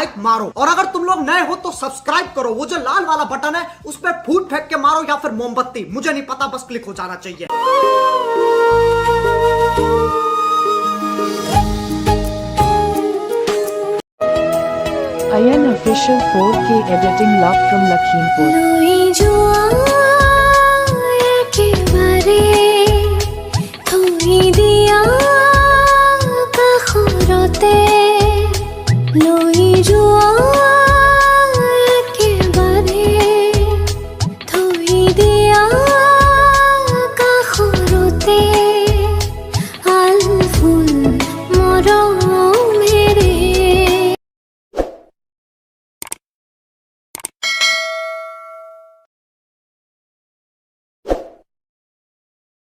Like मारो, और अगर तुम लोग नए हो तो सब्सक्राइब करो। वो जो लाल वाला बटन है उस पर फूट फेंक के मारो या फिर मोमबत्ती, मुझे नहीं पता, बस क्लिक हो जाना चाहिए। Ayan Official 4K Editing Love from Lakhimpur.